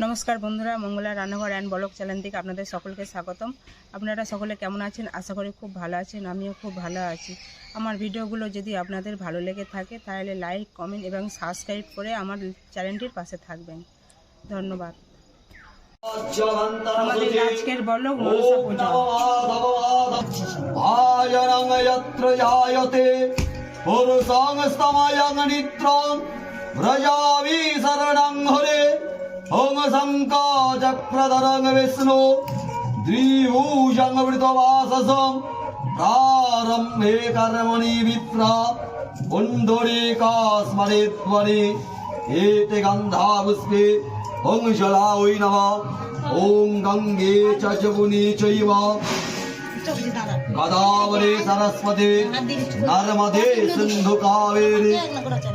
নমস্কার বন্ধুরা, মঙ্গলা রান্নাঘর অ্যান্ড ব্লগ চ্যানেল থেকে আপনাদের সকলকে স্বাগতম। আপনারা সকলে কেমন আছেন? আশা করি খুব ভালো আছেন। আমিও খুব ভালো আছি। আমার ভিডিওগুলো যদি আপনাদের ভালো লেগে থাকে তাহলে লাইক, কমেন্ট এবং সাবস্ক্রাইব করে আমার চ্যানেলটির পাশে থাকবেন। ধন্যবাদ। আমাদের আজকের ব্লগ মনসা পূজা। আয়রং যত্র জায়তে পুরুষং স্তময়ং নিত্রং ব্রজাবি শরণং হরে ওম শঙ্কচক্রধরং বিষ্ণু দ্বিভূষং বৃতবাসসং প্রারম্ভে কর্মণি বিপ্রা পুণ্ডরীকাস্মরেত্বরে এতে গন্ধাপুষ্পে ওং জলায় নমঃ ওং গঙ্গে চ যমুনে চৈব गोदावरी सरस्वती नर्मदे सिंधु कावेरी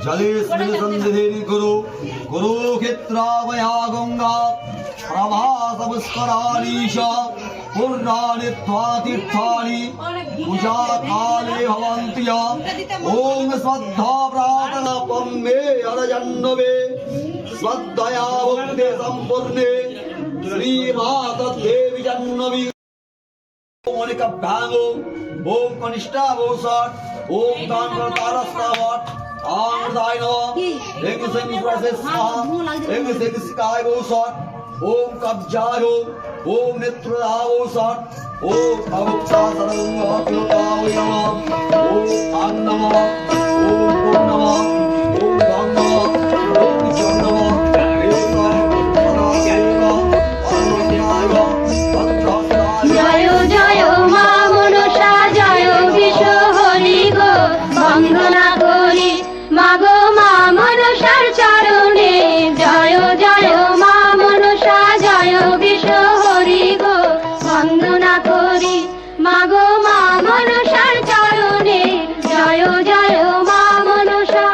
जलेस्मिन् सन्निधिं कुरु कुरुक्षेत्रावया गंगा प्रभासपुष्कराणि च पूर्णानि त्वातीर्थानि पूजा काले भवन्ति ॐ श्रद्धा प्रार्थना पम्मे अर्जन्नवे श्रद्धया भक्ति सम्पूर्णे श्रीमाता देवी जन्नवी मोनिका भांगो ओम कनिष्ठा बोसट ओम दान तारस्तावट आम दाइनो एक सिंह प्रोसेस एक सिंह स्काई बोसट ओम कब्जायो ओम नेत्रदा बोसट ओम अवक्ता सरंग अप्युतावय नमः ओम अन्नम ओम पूर्णम ओम गंग ओम चंदम বন্দনা করি মাগো মা মনসার চরণে জয় জয় মা মনসা জয় বিশ্ব হরি গো বন্দনা করি মাগো মা মনসার চরণে জয় জয় মা মনসা।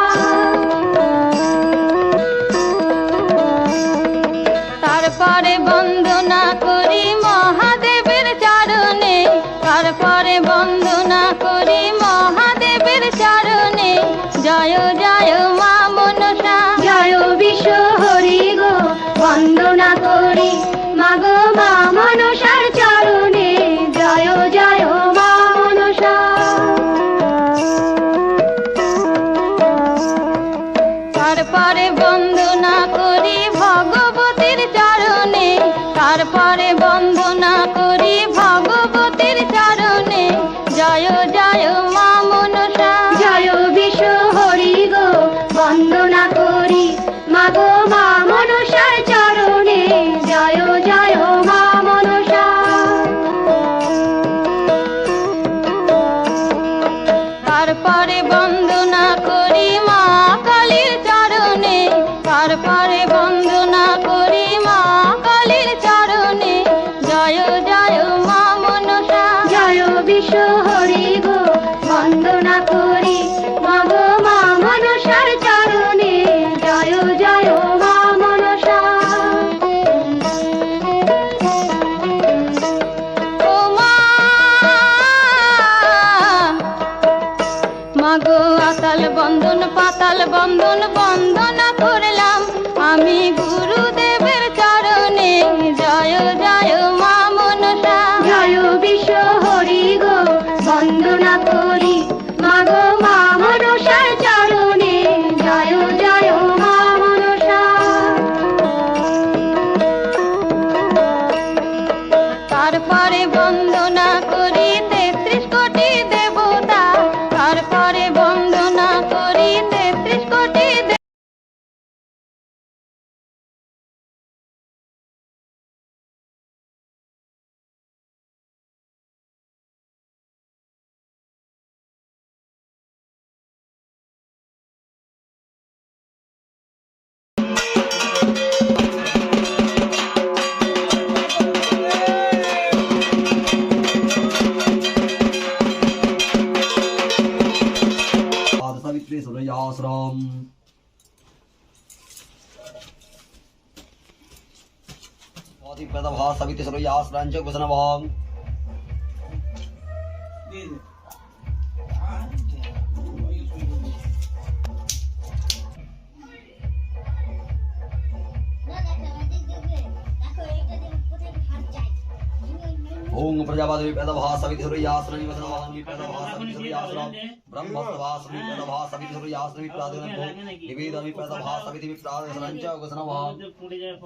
তারপরে বন্দনা করি মহাদেবের চরণে, তারপরে বন্দনা করি মহাদেবের চরণে জয় জয় মা মনসা জয় বিশ্ব হরি গো বন্দনা করি মাগো মা মনসার চরণে জয় জয় মা মনসা। তারপরে বন্দনা করি ভগবতীর চরণে, তারপরে বন্দনা করি ভগবতীর চরণে জয় জয় মা মনসা জয় বিশ্ব হরি গো বন্দনা করি মাগো মা মনসার চরণে জয় জয় মা মনসা। তারপরে বন্দনা করি মা কালীর চরণে, তারপরে বন্দনা করি মা কালীর চরণে জয় জয় মা মনসা জয় বিশ্ব হরি গো বন্দনা করি মাগো মা মনসার চরণে জয় জয় মা মনসা। ও মা মাগো আতাল বন্ধন পাতাল বন্ধন বন্দনা করলাম আমি গুরুদেবের চরণে জয় জয় মা মনসা জয় বিশ্ব হরি গো বন্দনা করি মাগো মা মনসার চরণে জয় জয় মা মনসা। তারপরে বন্দনা করি 33 কোটি দেবতা, তারপরে বন্দনা করি 33 কোটি सावित्री सूर्याश्रम प्रदभा सावित्री सूर्याश्रम च कुसनवं प्रजापति विप्रदभा सविति सूर्यासनं निवसनं विप्रदभा सविति सूर्यासनं ब्रह्मस्तवा सविप्रदभा सविति सूर्यासनं विप्रादनभो निवेदन विप्रदभा सविति विप्रादनं च घोषणः পুড়ে যায়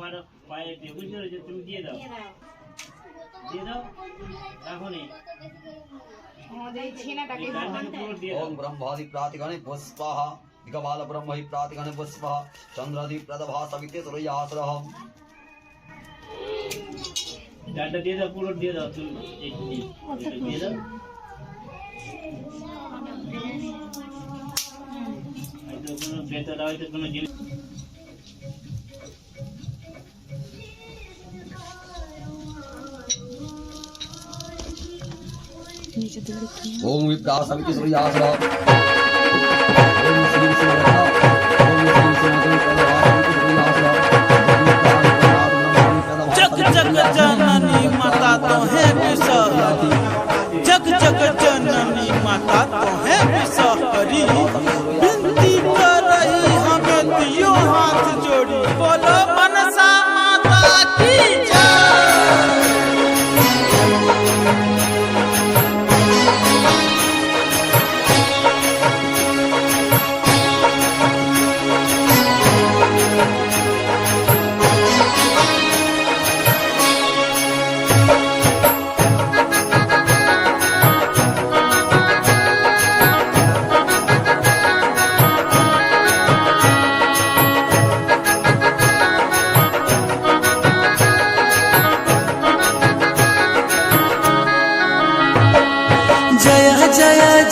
পায়ে বুঝতে পেরেছো তুমি দিয়ে দাও এখনই ओम ब्रह्मादि प्रातिगणे पुष्पः दिगबाल ब्रह्म हि प्रातिगणे पुष्पः चंद्रादि प्रदभा सविते सूर्यासनं ডালটা দিয়ে দাও পুরো দিয়ে দাও তুমি দিয়ে দাও হয়তো কোনো ভেতরে হয়তো কোনো জিনিস ओम विप्रा सविति सूर्यासनं ओम श्री सूर्यः ओम श्री सूर्यः प्रदभा सविति सूर्यासनं जग जग जननी माता तो है विषहरी जग जग जननी माता तो है विषहरी विनती कर रही हमें दियो हाथ जोड़ी बोलो मनसा माता की जय।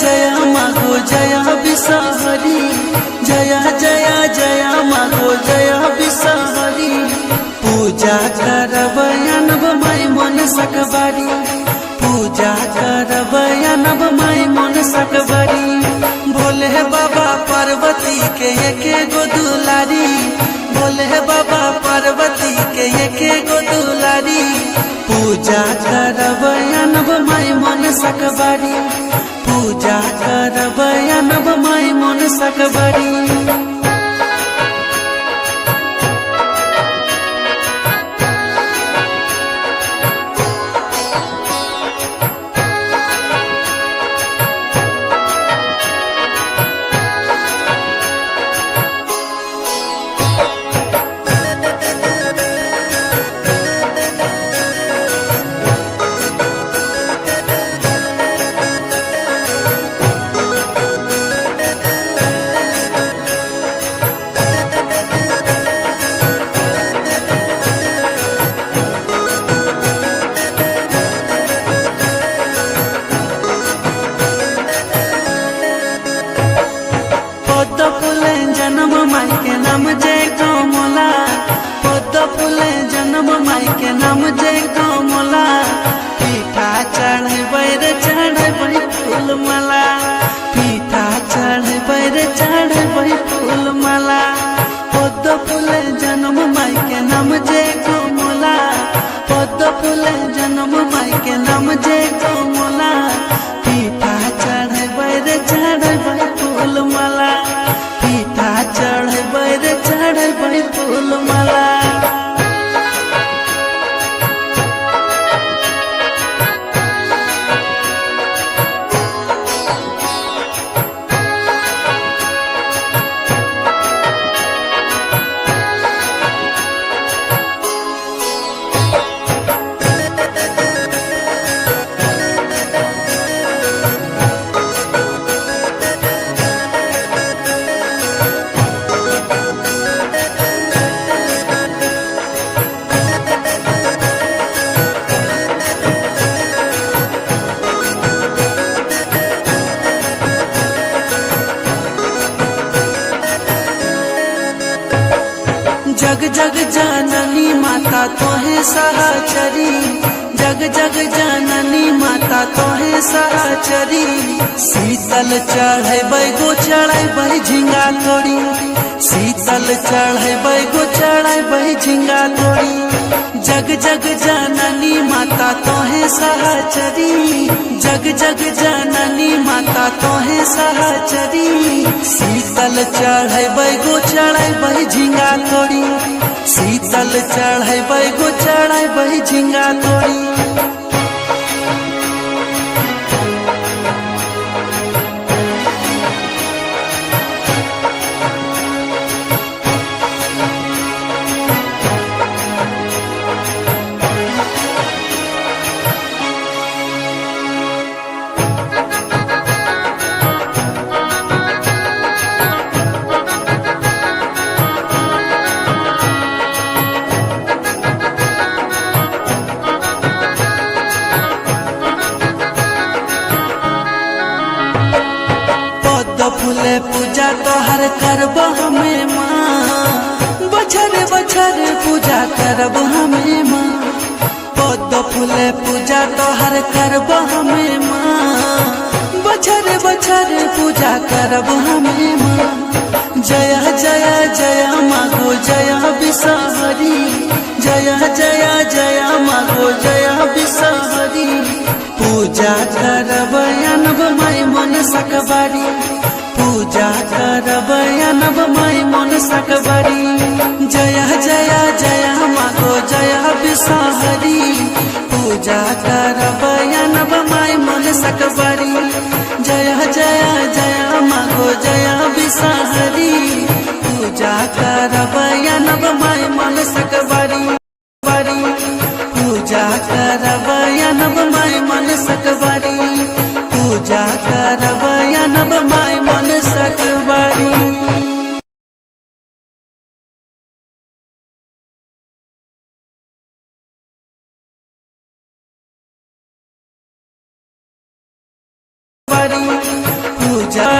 जय मागो जय विषहरी जय जय जय मागो जय विषहरी पूजा करबयनब माई मन सकबारी पूजा करबयनब माई मन सकबारी भोले बाबा पार्वती के एके गो दुलारी भोले बाबा पार्वती के एके गो दुलारी पूजा करबयनब माई मन सकबारी पूजा करबयनब माई मन सकबारी। जन्म माई के नाम जय कमला पद फूले जन्म माई के नाम जय कमला पीठा चढ़े रे चढ़े फूल माला पीठा चढ़े रे चढ़े फूल माला पद फूले जन्म माई के नाम जय कमला पद फूले जन्म माई के नाम जय कमला पीठा चढ़े रे चढ़े फूल माला पीठा चढ़े रे चढ़े फूल माला। जग जग जननी माता तोहे सहचरी जग जग जननी माता तोहे सहचरी शीतल चढ़े गो चढ़े झिंगा तोड़ी शीतल चढ़े गो चढ़े झिंगा तोड़ी जग जग जननी माता तोहे सहचरी जग जग जननी माता तोहे सहचरी शीतल चढ़े गो चढ़े झिंगा तोड़ी शीतल चढ़े गो चढ़े झिंगा तोड़ी। फूले पूजा तोहर करब हमें माँ, बछर बछर पूजा करब हमें माँ। पद्म फूले पूजा तोहर करब हमें माँ, बछर बछर पूजा करब हमें माँ। जय जय जय मागो जय बिसहरी, जय जय जय मागो जय बिसहरी। पूजा करब अनब माई मन सकबारी, पूजा करब अनब माई मन सकबारी। जय जय जय मागो जय बिसहरी, पूजा करब अनब माई मन सकबारी। जय जय जय मागो जय बिसहरी, पूजा करब अनब माई मन सकबारी। पूजा करब अनब माई मन सकबारी, पूजा करब अनब माई मन सकबारी। पूजा